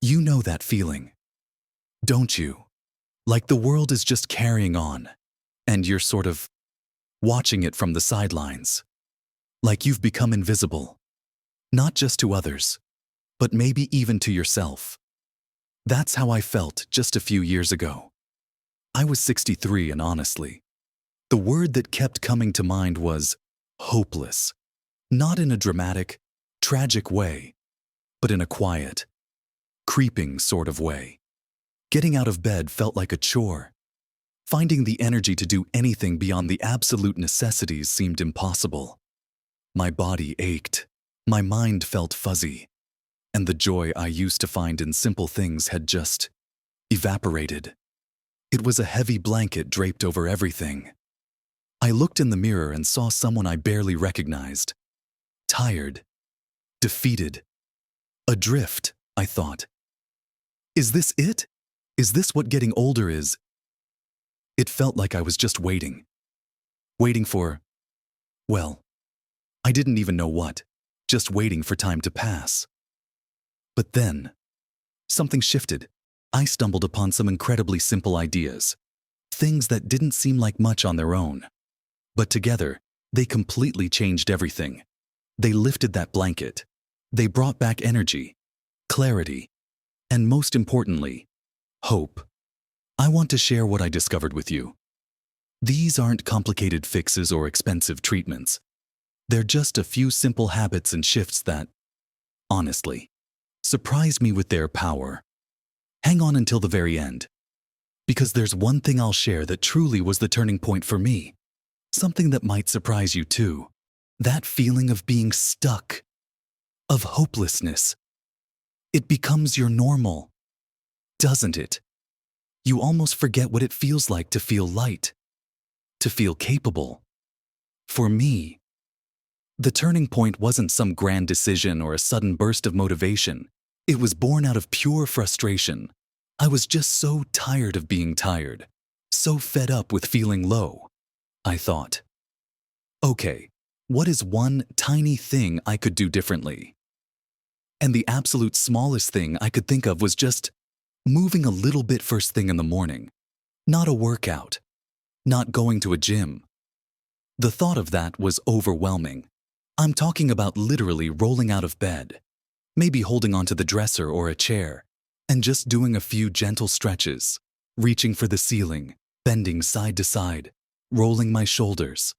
You know that feeling, don't you? Like the world is just carrying on, and you're sort of watching it from the sidelines. Like you've become invisible, not just to others, but maybe even to yourself. That's how I felt just a few years ago. I was 63, and honestly, the word that kept coming to mind was hopeless. Not in a dramatic, tragic way, but in a quiet, creeping sort of way. Getting out of bed felt like a chore. Finding the energy to do anything beyond the absolute necessities seemed impossible. My body ached, my mind felt fuzzy, and the joy I used to find in simple things had just evaporated. It was a heavy blanket draped over everything. I looked in the mirror and saw someone I barely recognized. Tired, defeated, adrift, I thought. Is this it? Is this what getting older is? It felt like I was just waiting. Waiting for, well, I didn't even know what, just waiting for time to pass. But then, something shifted. I stumbled upon some incredibly simple ideas, things that didn't seem like much on their own. But together, they completely changed everything. They lifted that blanket. They brought back energy, clarity, and most importantly, hope. I want to share what I discovered with you. These aren't complicated fixes or expensive treatments. They're just a few simple habits and shifts that, honestly, surprised me with their power. Hang on until the very end, because there's one thing I'll share that truly was the turning point for me. Something that might surprise you too. That feeling of being stuck, of hopelessness. It becomes your normal, doesn't it? You almost forget what it feels like to feel light, to feel capable. For me, the turning point wasn't some grand decision or a sudden burst of motivation. It was born out of pure frustration. I was just so tired of being tired, so fed up with feeling low. I thought, okay, what is one tiny thing I could do differently? And the absolute smallest thing I could think of was just moving a little bit first thing in the morning. Not a workout, not going to a gym. The thought of that was overwhelming. I'm talking about literally rolling out of bed, maybe holding onto the dresser or a chair, and just doing a few gentle stretches, reaching for the ceiling, bending side to side, rolling my shoulders.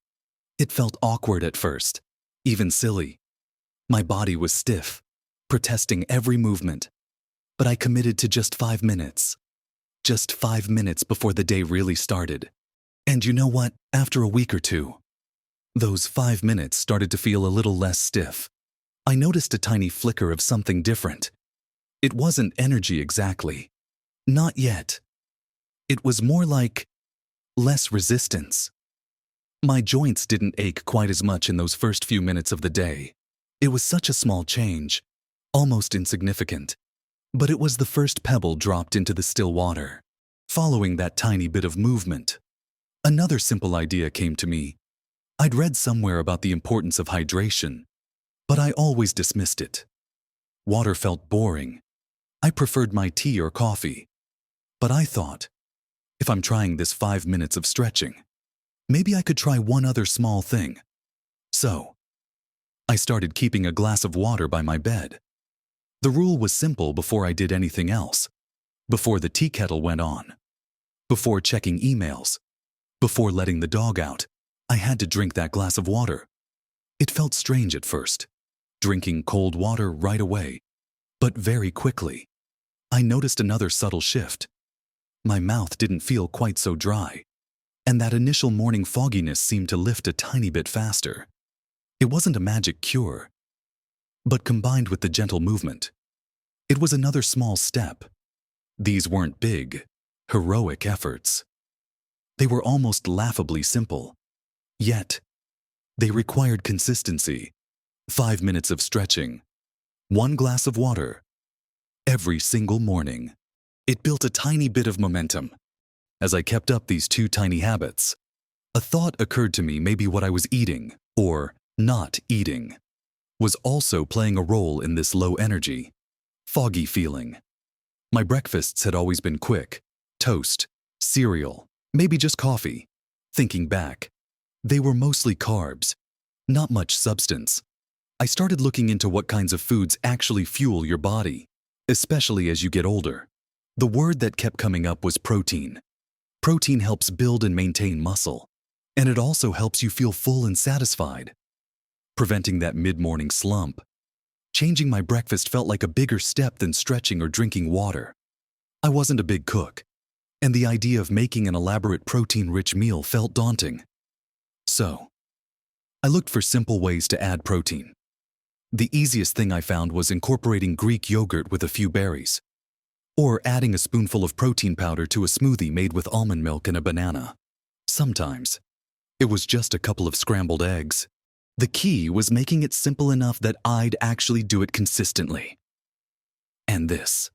It felt awkward at first, even silly. My body was stiff, protesting every movement. But I committed to just 5 minutes. Just 5 minutes before the day really started. And you know what? After a week or two, those 5 minutes started to feel a little less stiff. I noticed a tiny flicker of something different. It wasn't energy exactly. Not yet. It was more like less resistance. My joints didn't ache quite as much in those first few minutes of the day. It was such a small change, almost insignificant. But it was the first pebble dropped into the still water. Following that tiny bit of movement, another simple idea came to me. I'd read somewhere about the importance of hydration, but I always dismissed it. Water felt boring. I preferred my tea or coffee. But I thought, if I'm trying this 5 minutes of stretching, maybe I could try one other small thing. So, I started keeping a glass of water by my bed. The rule was simple before I did anything else. Before the tea kettle went on. Before checking emails. Before letting the dog out. I had to drink that glass of water. It felt strange at first, drinking cold water right away. But very quickly, I noticed another subtle shift. My mouth didn't feel quite so dry, and that initial morning fogginess seemed to lift a tiny bit faster. It wasn't a magic cure, but combined with the gentle movement, it was another small step. These weren't big, heroic efforts. They were almost laughably simple. Yet, they required consistency. 5 minutes of stretching, 1 glass of water, every single morning. It built a tiny bit of momentum. As I kept up these 2 tiny habits, a thought occurred to me. Maybe what I was eating, or not eating, was also playing a role in this low energy, foggy feeling. My breakfasts had always been quick: toast, cereal, maybe just coffee. Thinking back, they were mostly carbs, not much substance. I started looking into what kinds of foods actually fuel your body, especially as you get older. The word that kept coming up was protein. Protein helps build and maintain muscle, and it also helps you feel full and satisfied, preventing that mid-morning slump. Changing my breakfast felt like a bigger step than stretching or drinking water. I wasn't a big cook, and the idea of making an elaborate protein-rich meal felt daunting. So, I looked for simple ways to add protein. The easiest thing I found was incorporating Greek yogurt with a few berries, or adding a spoonful of protein powder to a smoothie made with almond milk and a banana. Sometimes, it was just a couple of scrambled eggs. The key was making it simple enough that I'd actually do it consistently. And this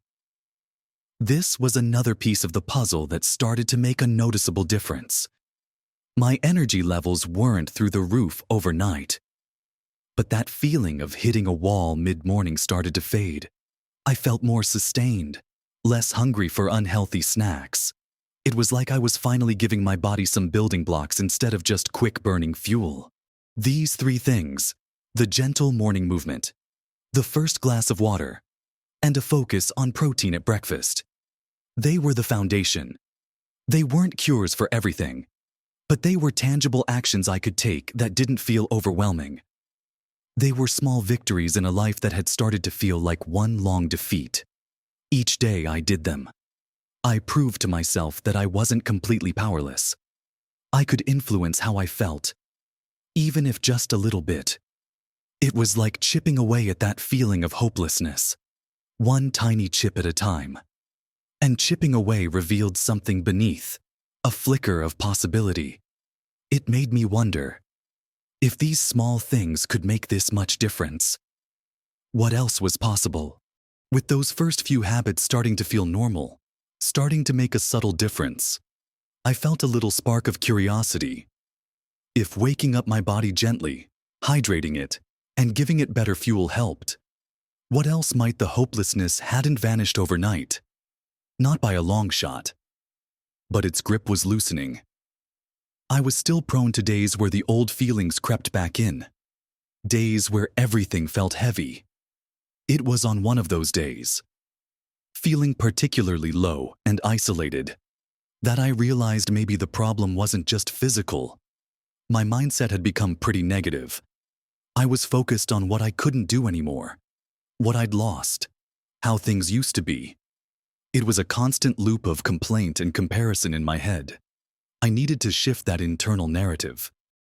was another piece of the puzzle that started to make a noticeable difference. My energy levels weren't through the roof overnight, but that feeling of hitting a wall mid-morning started to fade. I felt more sustained, less hungry for unhealthy snacks. It was like I was finally giving my body some building blocks instead of just quick-burning fuel. These three things: the gentle morning movement, the first glass of water, and a focus on protein at breakfast. They were the foundation. They weren't cures for everything, but they were tangible actions I could take that didn't feel overwhelming. They were small victories in a life that had started to feel like one long defeat. Each day I did them. I proved to myself that I wasn't completely powerless. I could influence how I felt, even if just a little bit. It was like chipping away at that feeling of hopelessness, one tiny chip at a time. And chipping away revealed something beneath, a flicker of possibility. It made me wonder, if these small things could make this much difference, what else was possible? With those first few habits starting to feel normal, starting to make a subtle difference, I felt a little spark of curiosity. If waking up my body gently, hydrating it, and giving it better fuel helped, what else might the hopelessness hadn't vanished overnight? Not by a long shot, but its grip was loosening. I was still prone to days where the old feelings crept back in, days where everything felt heavy. It was on one of those days, feeling particularly low and isolated, that I realized maybe the problem wasn't just physical. My mindset had become pretty negative. I was focused on what I couldn't do anymore, what I'd lost, how things used to be. It was a constant loop of complaint and comparison in my head. I needed to shift that internal narrative.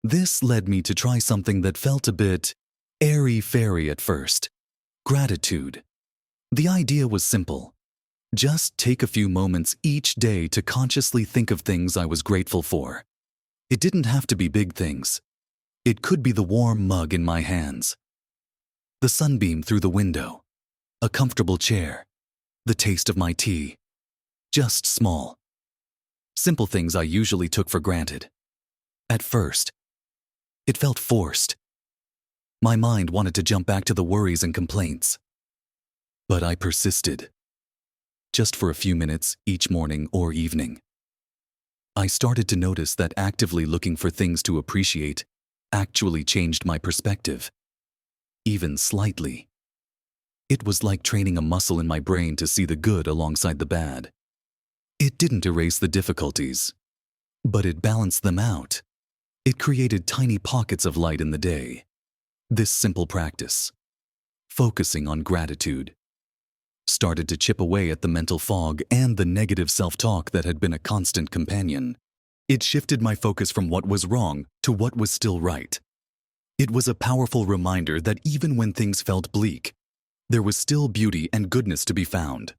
This led me to try something that felt a bit airy-fairy at first: gratitude. The idea was simple. Just take a few moments each day to consciously think of things I was grateful for. It didn't have to be big things. It could be the warm mug in my hands, the sunbeam through the window, a comfortable chair, the taste of my tea. Just small, simple things I usually took for granted. At first, it felt forced. My mind wanted to jump back to the worries and complaints. But I persisted. Just for a few minutes each morning or evening. I started to notice that actively looking for things to appreciate actually changed my perspective, even slightly. It was like training a muscle in my brain to see the good alongside the bad. It didn't erase the difficulties, but it balanced them out. It created tiny pockets of light in the day. This simple practice, focusing on gratitude, started to chip away at the mental fog and the negative self-talk that had been a constant companion. It shifted my focus from what was wrong to what was still right. It was a powerful reminder that even when things felt bleak, there was still beauty and goodness to be found.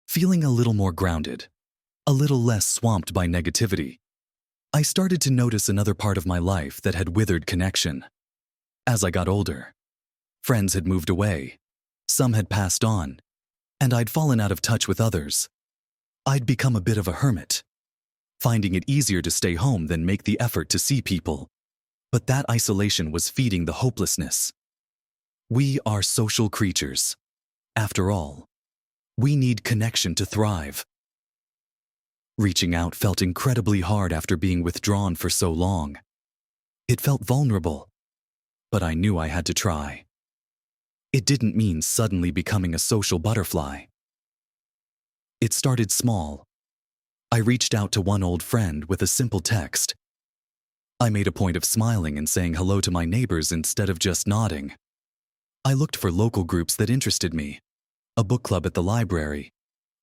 Feeling a little more grounded, a little less swamped by negativity, I started to notice another part of my life that had withered connection. As I got older, friends had moved away, some had passed on, and I'd fallen out of touch with others. I'd become a bit of a hermit, finding it easier to stay home than make the effort to see people. But that isolation was feeding the hopelessness. We are social creatures. After all, We need connection to thrive. Reaching out felt incredibly hard after being withdrawn for so long. It felt vulnerable, but I knew I had to try. It didn't mean suddenly becoming a social butterfly. It started small. I reached out to one old friend with a simple text. I made a point of smiling and saying hello to my neighbors instead of just nodding. I looked for local groups that interested me, a book club at the library,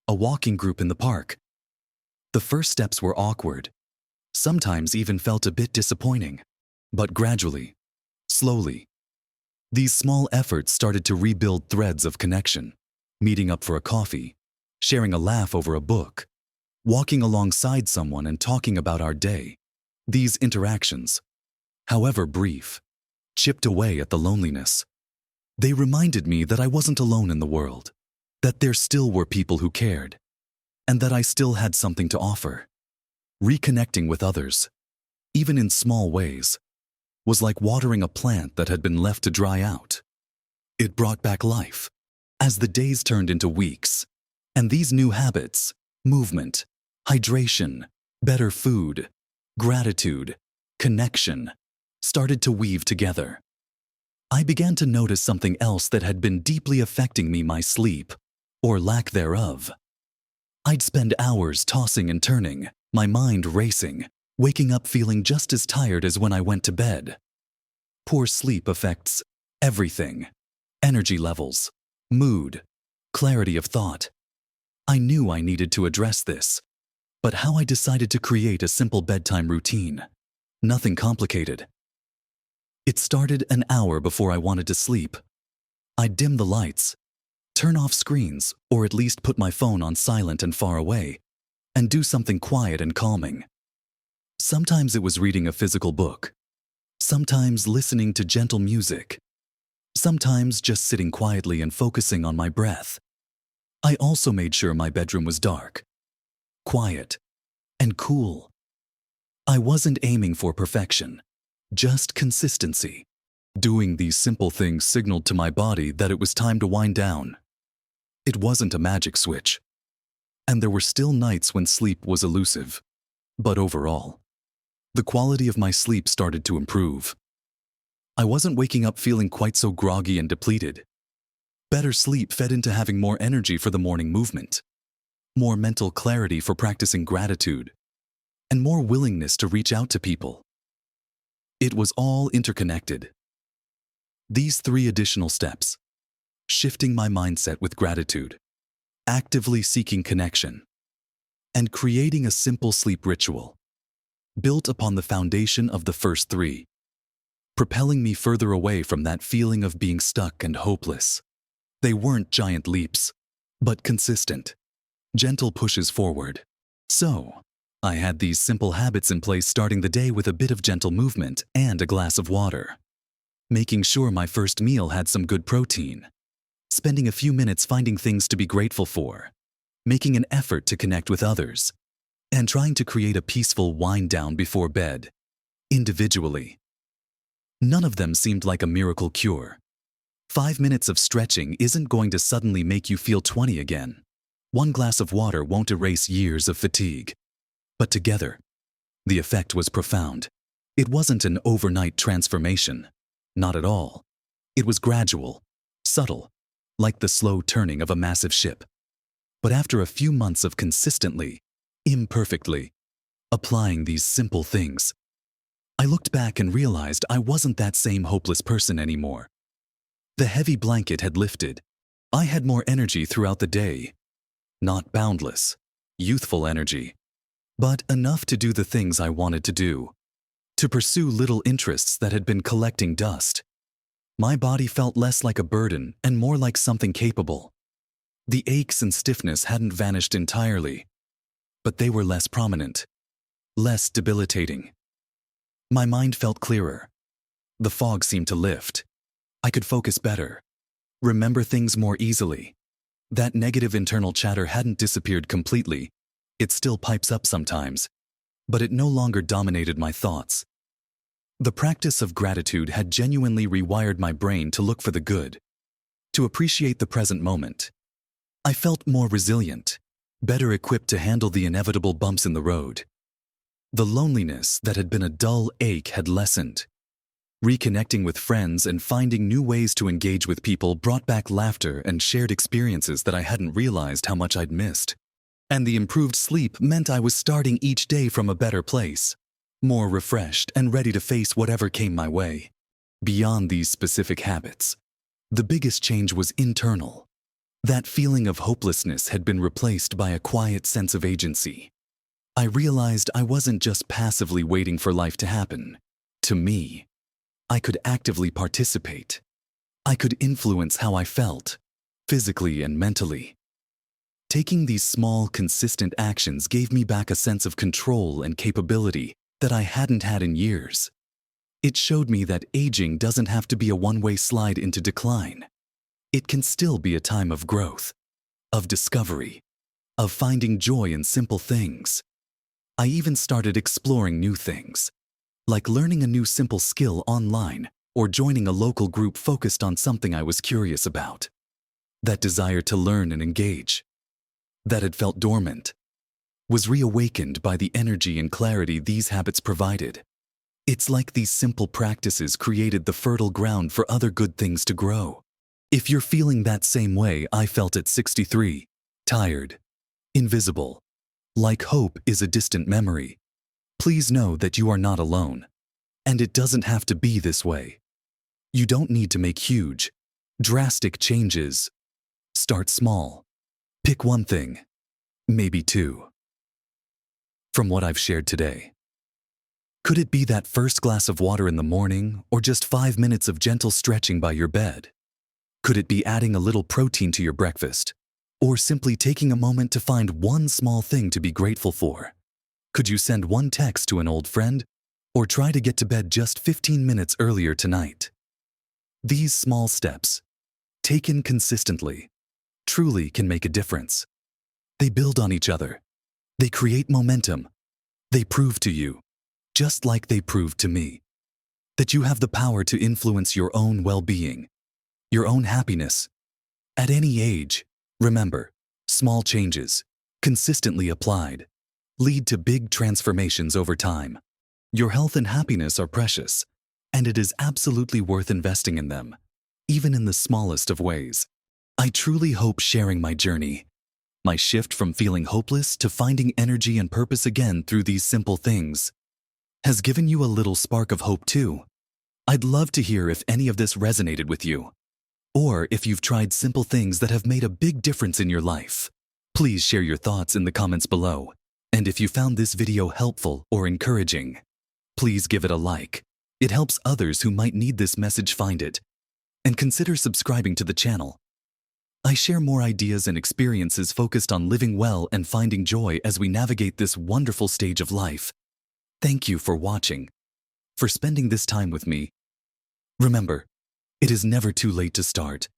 a walking group in the park. The first steps were awkward, sometimes even felt a bit disappointing, but gradually, slowly, these small efforts started to rebuild threads of connection, meeting up for a coffee, sharing a laugh over a book, walking alongside someone and talking about our day. These interactions, however brief, chipped away at the loneliness. They reminded me that I wasn't alone in the world, that there still were people who cared, and that I still had something to offer. Reconnecting with others, even in small ways, was like watering a plant that had been left to dry out. It brought back life as the days turned into weeks, and these new habits, movement, hydration, better food, gratitude, connection, started to weave together. I began to notice something else that had been deeply affecting me: my sleep, or lack thereof. I'd spend hours tossing and turning, my mind racing, waking up feeling just as tired as when I went to bed. Poor sleep affects everything: energy levels, mood, clarity of thought. I knew I needed to address this, but how? I decided to create a simple bedtime routine. Nothing complicated. It started an hour before I wanted to sleep. I'd dim the lights, turn off screens, or at least put my phone on silent and far away, and do something quiet and calming. Sometimes it was reading a physical book, sometimes listening to gentle music, sometimes just sitting quietly and focusing on my breath. I also made sure my bedroom was dark, quiet, and cool. I wasn't aiming for perfection, just consistency. Doing these simple things signaled to my body that it was time to wind down. It wasn't a magic switch, and there were still nights when sleep was elusive. But overall, the quality of my sleep started to improve. I wasn't waking up feeling quite so groggy and depleted. Better sleep fed into having more energy for the morning movement, more mental clarity for practicing gratitude, and more willingness to reach out to people. It was all interconnected. These 3 additional steps: shifting my mindset with gratitude, actively seeking connection, and creating a simple sleep ritual, built upon the foundation of the first 3, propelling me further away from that feeling of being stuck and hopeless. They weren't giant leaps, but consistent, gentle pushes forward. So, I had these simple habits in place, starting the day with a bit of gentle movement and a glass of water, making sure my first meal had some good protein, spending a few minutes finding things to be grateful for, making an effort to connect with others, and trying to create a peaceful wind down before bed, individually. None of them seemed like a miracle cure. 5 minutes of stretching isn't going to suddenly make you feel 20 again. 1 glass of water won't erase years of fatigue. But together, the effect was profound. It wasn't an overnight transformation. Not at all. It was gradual, subtle, like the slow turning of a massive ship. But after a few months of consistently, imperfectly, applying these simple things, I looked back and realized I wasn't that same hopeless person anymore. The heavy blanket had lifted. I had more energy throughout the day. Not boundless, youthful energy, but enough to do the things I wanted to do, to pursue little interests that had been collecting dust. My body felt less like a burden and more like something capable. The aches and stiffness hadn't vanished entirely, but they were less prominent, less debilitating. My mind felt clearer. The fog seemed to lift. I could focus better, remember things more easily. That negative internal chatter hadn't disappeared completely. It still pipes up sometimes, but it no longer dominated my thoughts. The practice of gratitude had genuinely rewired my brain to look for the good, to appreciate the present moment. I felt more resilient, better equipped to handle the inevitable bumps in the road. The loneliness that had been a dull ache had lessened. Reconnecting with friends and finding new ways to engage with people brought back laughter and shared experiences that I hadn't realized how much I'd missed. And the improved sleep meant I was starting each day from a better place, more refreshed and ready to face whatever came my way. Beyond these specific habits, the biggest change was internal. That feeling of hopelessness had been replaced by a quiet sense of agency. I realized I wasn't just passively waiting for life to happen to me. I could actively participate. I could influence how I felt, physically and mentally. Taking these small, consistent actions gave me back a sense of control and capability that I hadn't had in years. It showed me that aging doesn't have to be a one-way slide into decline. It can still be a time of growth, of discovery, of finding joy in simple things. I even started exploring new things, like learning a new simple skill online or joining a local group focused on something I was curious about. That desire to learn and engage, that had felt dormant, was reawakened by the energy and clarity these habits provided. It's like these simple practices created the fertile ground for other good things to grow. If you're feeling that same way I felt at 63, tired, invisible, like hope is a distant memory, please know that you are not alone. And it doesn't have to be this way. You don't need to make huge, drastic changes. Start small. Pick one thing, maybe two. From what I've shared today, could it be that first glass of water in the morning or just 5 minutes of gentle stretching by your bed? Could it be adding a little protein to your breakfast or simply taking a moment to find one small thing to be grateful for? Could you send one text to an old friend or try to get to bed just 15 minutes earlier tonight? These small steps, taken consistently, truly can make a difference. They build on each other. They create momentum. They prove to you, just like they proved to me, that you have the power to influence your own well-being, your own happiness. At any age, remember, small changes, consistently applied, lead to big transformations over time. Your health and happiness are precious, and it is absolutely worth investing in them, even in the smallest of ways. I truly hope sharing my journey, my shift from feeling hopeless to finding energy and purpose again through these simple things, has given you a little spark of hope too. I'd love to hear if any of this resonated with you, or if you've tried simple things that have made a big difference in your life. Please share your thoughts in the comments below. And if you found this video helpful or encouraging, please give it a like. It helps others who might need this message find it. And consider subscribing to the channel. I share more ideas and experiences focused on living well and finding joy as we navigate this wonderful stage of life. Thank you for watching, for spending this time with me. Remember, it is never too late to start.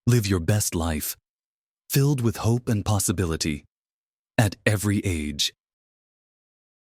Live your best life, filled with hope and possibility, at every age.